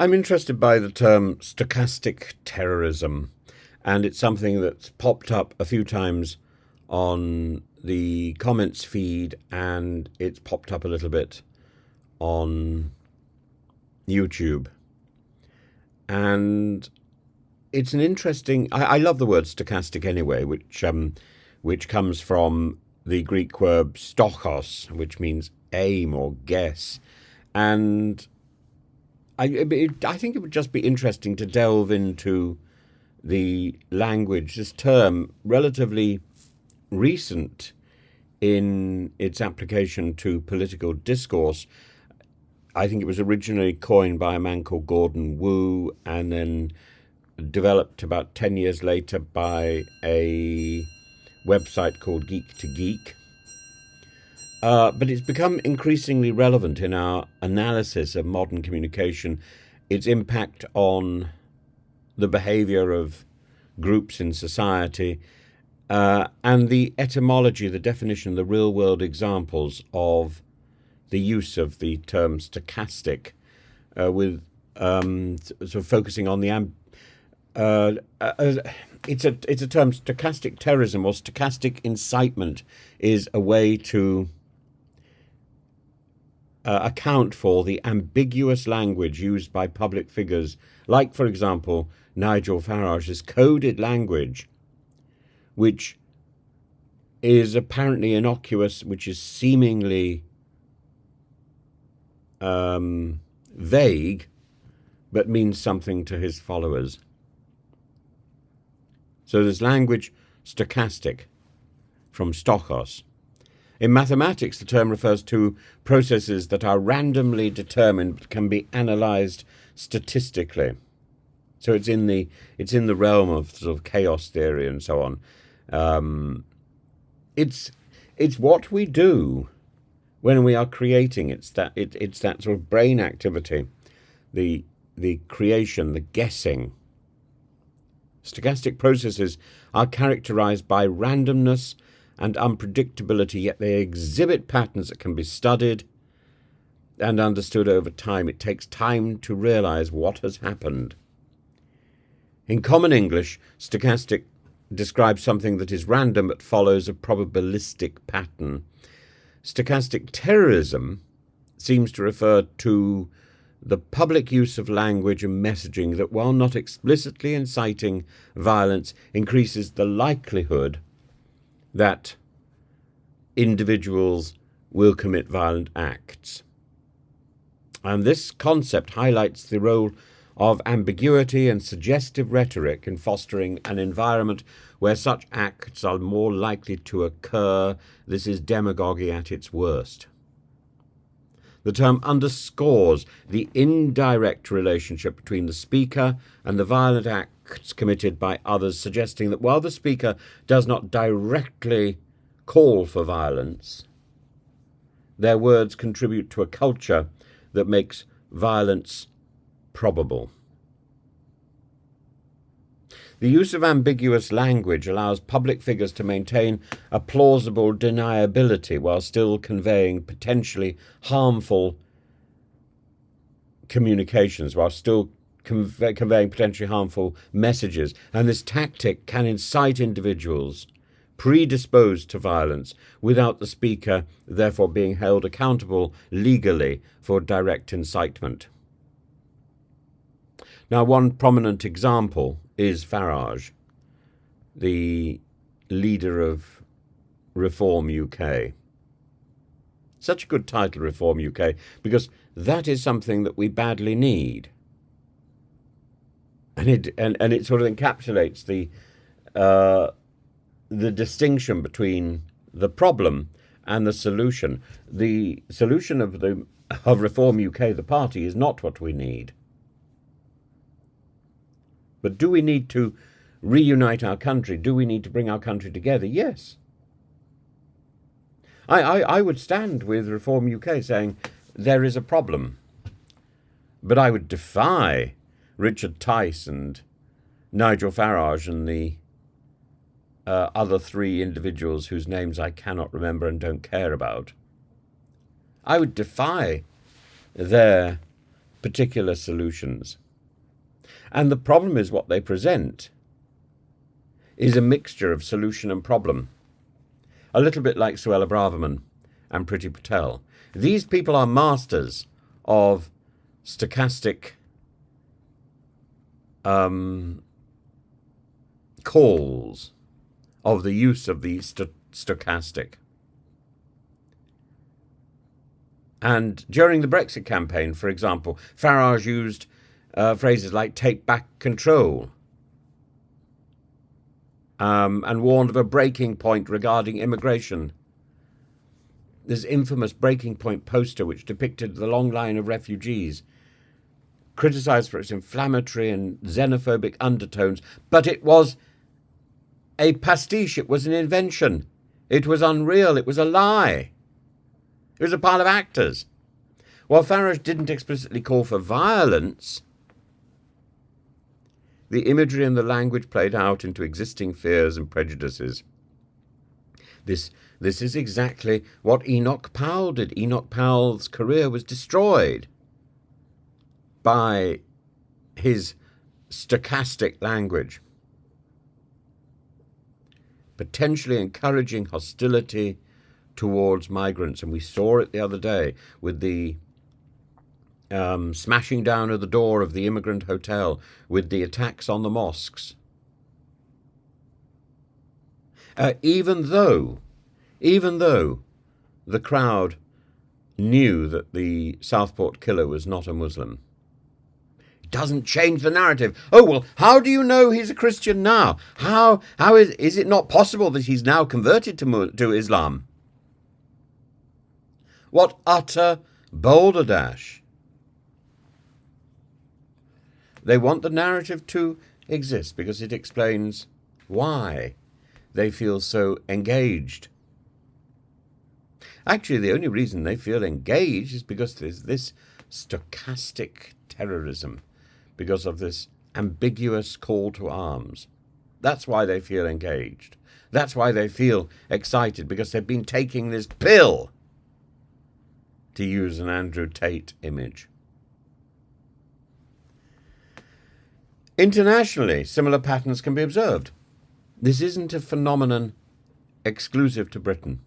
I'm interested by the term stochastic terrorism, and it's something that's popped up a few times on the comments feed, and it's popped up a little bit on YouTube. And it's an interesting. I love the word stochastic anyway, which comes from the Greek word stochos, which means aim or guess, and I think it would just be interesting to delve into the language. This term, relatively recent in its application to political discourse. I think it was originally coined by a man called Gordon Wu, and then developed about 10 years later by a website called Geek to Geek. But it's become increasingly relevant in our analysis of modern communication, its impact on the behavior of groups in society, and the etymology, the definition, the real-world examples of the use of the term stochastic, with sort of focusing on the it's a term. Stochastic terrorism or stochastic incitement is a way to account for the ambiguous language used by public figures, like, for example, Nigel Farage's coded language, which is apparently innocuous, which is seemingly vague, but means something to his followers. So there's language stochastic, from stochos. In mathematics, the term refers to processes that are randomly determined but can be analyzed statistically. So it's in the realm of sort of chaos theory and so on. It's what we do when we are creating. It's that sort of brain activity, the creation, the guessing. Stochastic processes are characterized by randomness and unpredictability, yet they exhibit patterns that can be studied and understood over time. It takes time to realize what has happened. In common English, stochastic describes something that is random but follows a probabilistic pattern. Stochastic terrorism seems to refer to the public use of language and messaging that, while not explicitly inciting violence, increases the likelihood that individuals will commit violent acts. And this concept highlights the role of ambiguity and suggestive rhetoric in fostering an environment where such acts are more likely to occur. This is demagogy at its worst. The term underscores the indirect relationship between the speaker and the violent acts committed by others, suggesting that while the speaker does not directly call for violence, their words contribute to a culture that makes violence probable. The use of ambiguous language allows public figures to maintain a plausible deniability while still conveying potentially harmful communications, while still conveying potentially harmful messages. And this tactic can incite individuals predisposed to violence without the speaker therefore being held accountable legally for direct incitement. Now, one prominent example is Farage, the leader of Reform UK. Such a good title, Reform UK, because that is something that we badly need. And it sort of encapsulates the distinction between the problem and the solution. The solution of Reform UK, the party, is not what we need. But do we need to reunite our country? Do we need to bring our country together? Yes. I would stand with Reform UK saying there is a problem. But I would defy Richard Tice and Nigel Farage and the other three individuals whose names I cannot remember and don't care about. I would defy their particular solutions. And the problem is what they present is a mixture of solution and problem. A little bit like Suella Braverman and Priti Patel. These people are masters of stochastic calls, of the use of the stochastic. And during the Brexit campaign, for example, Farage used phrases like take back control and warned of a breaking point regarding immigration. This infamous breaking point poster, which depicted the long line of refugees, criticised for its inflammatory and xenophobic undertones, but it was a pastiche, it was an invention, it was unreal, it was a lie. It was a pile of actors. While Farage didn't explicitly call for violence, the imagery and the language played out into existing fears and prejudices. This is exactly what Enoch Powell did. Enoch Powell's career was destroyed by his stochastic language, potentially encouraging hostility towards migrants. And we saw it the other day with the smashing down of the door of the immigrant hotel, with the attacks on the mosques. Even though the crowd knew that the Southport killer was not a Muslim. It doesn't change the narrative. Oh, well, how do you know he's a Christian now? How is it not possible that he's now converted to Islam? What utter balderdash. They want the narrative to exist because it explains why they feel so engaged. Actually, the only reason they feel engaged is because there's this stochastic terrorism, because of this ambiguous call to arms. That's why they feel engaged. That's why they feel excited, because they've been taking this pill, to use an Andrew Tate image. Internationally, similar patterns can be observed. This isn't a phenomenon exclusive to Britain.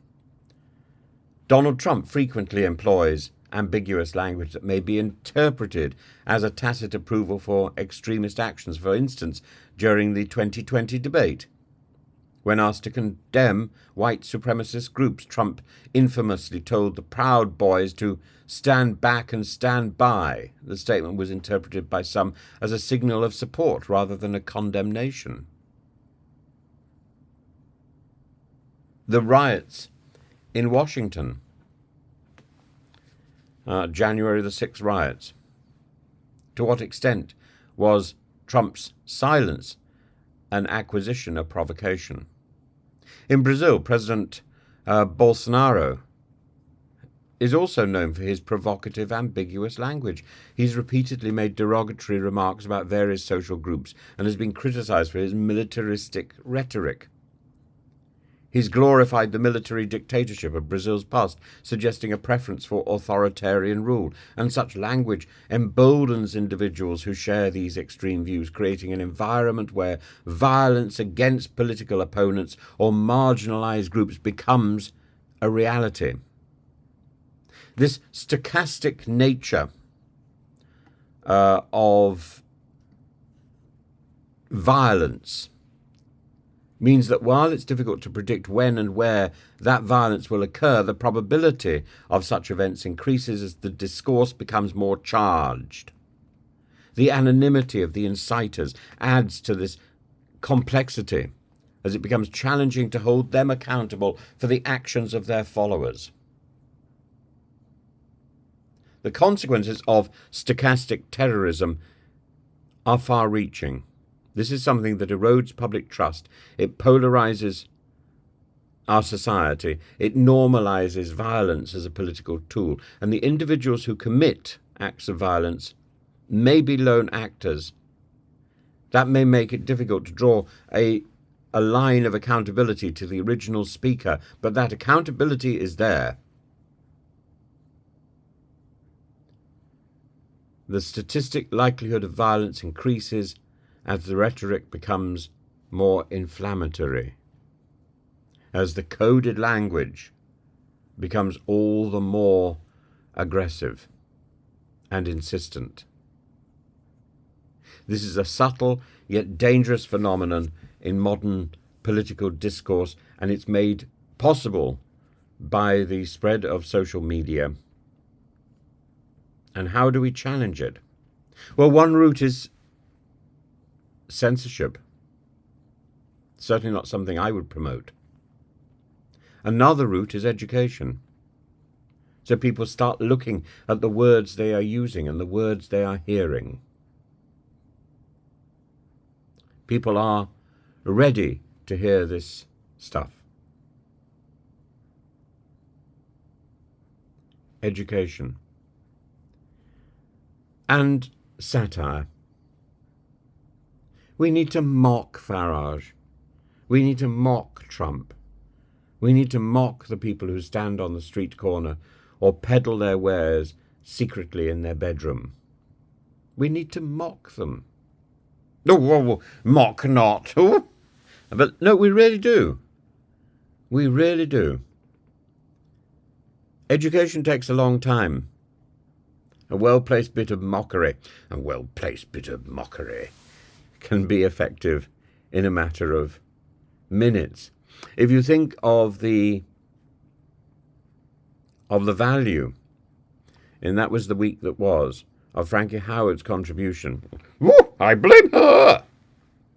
Donald Trump frequently employs ambiguous language that may be interpreted as a tacit approval for extremist actions. For instance, during the 2020 debate, when asked to condemn white supremacist groups, Trump infamously told the Proud Boys to stand back and stand by. The statement was interpreted by some as a signal of support rather than a condemnation. The riots in Washington, January the 6th riots. To what extent was Trump's silence an acquisition of provocation? In Brazil, President Bolsonaro is also known for his provocative, ambiguous language. He's repeatedly made derogatory remarks about various social groups and has been criticized for his militaristic rhetoric. He's glorified the military dictatorship of Brazil's past, suggesting a preference for authoritarian rule. And such language emboldens individuals who share these extreme views, creating an environment where violence against political opponents or marginalized groups becomes a reality. This stochastic nature of violence means that while it's difficult to predict when and where that violence will occur, the probability of such events increases as the discourse becomes more charged. The anonymity of the inciters adds to this complexity as it becomes challenging to hold them accountable for the actions of their followers. The consequences of stochastic terrorism are far-reaching. This is something that erodes public trust. It polarizes our society. It normalizes violence as a political tool. And the individuals who commit acts of violence may be lone actors. That may make it difficult to draw a line of accountability to the original speaker, but that accountability is there. the statistic likelihood of violence increases as the rhetoric becomes more inflammatory, as the coded language becomes all the more aggressive and insistent. This is a subtle yet dangerous phenomenon in modern political discourse, and it's made possible by the spread of social media. And how do we challenge it? Well, one route is censorship. Certainly not something I would promote. Another route is education. So people start looking at the words they are using and the words they are hearing. People are ready to hear this stuff. Education. And satire. We need to mock Farage. We need to mock Trump. We need to mock the people who stand on the street corner or peddle their wares secretly in their bedroom. We need to mock them. Oh, mock not. Oh. But no, we really do. We really do. Education takes a long time. A well-placed bit of mockery, can be effective in a matter of minutes. If you think of the value, and that was the week that was, of Frankie Howard's contribution. Woo, I blame her.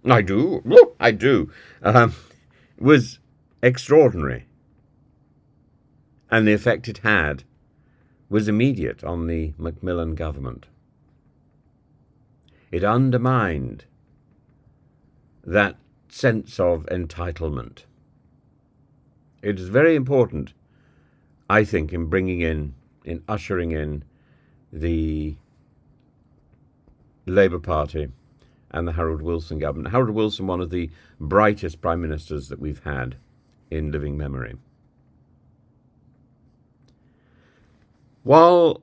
I do. Woo, I do. Was extraordinary. And the effect it had was immediate on the Macmillan government. It undermined that sense of entitlement. It is very important, I think, in ushering in the Labour Party and the Harold Wilson government. Harold Wilson, one of the brightest prime ministers that we've had in living memory. While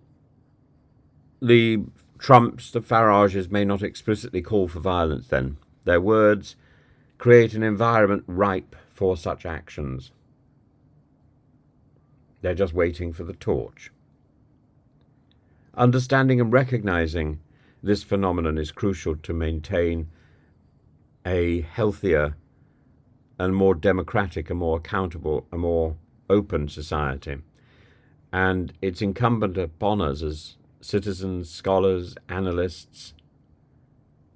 the Trumps, the Farages may not explicitly call for violence then, their words create an environment ripe for such actions. They're just waiting for the torch. Understanding and recognizing this phenomenon is crucial to maintain a healthier and more democratic, a more accountable, a more open society. And it's incumbent upon us as citizens, scholars, analysts,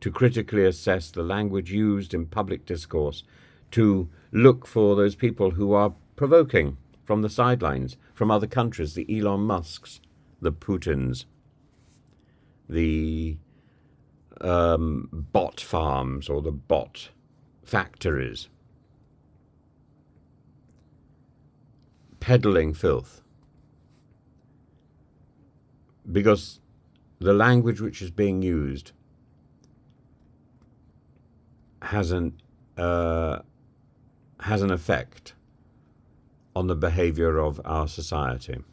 to critically assess the language used in public discourse, to look for those people who are provoking from the sidelines, from other countries, the Elon Musks, the Putins, the bot farms or the bot factories, peddling filth. Because the language which is being used has an effect on the behavior of our society.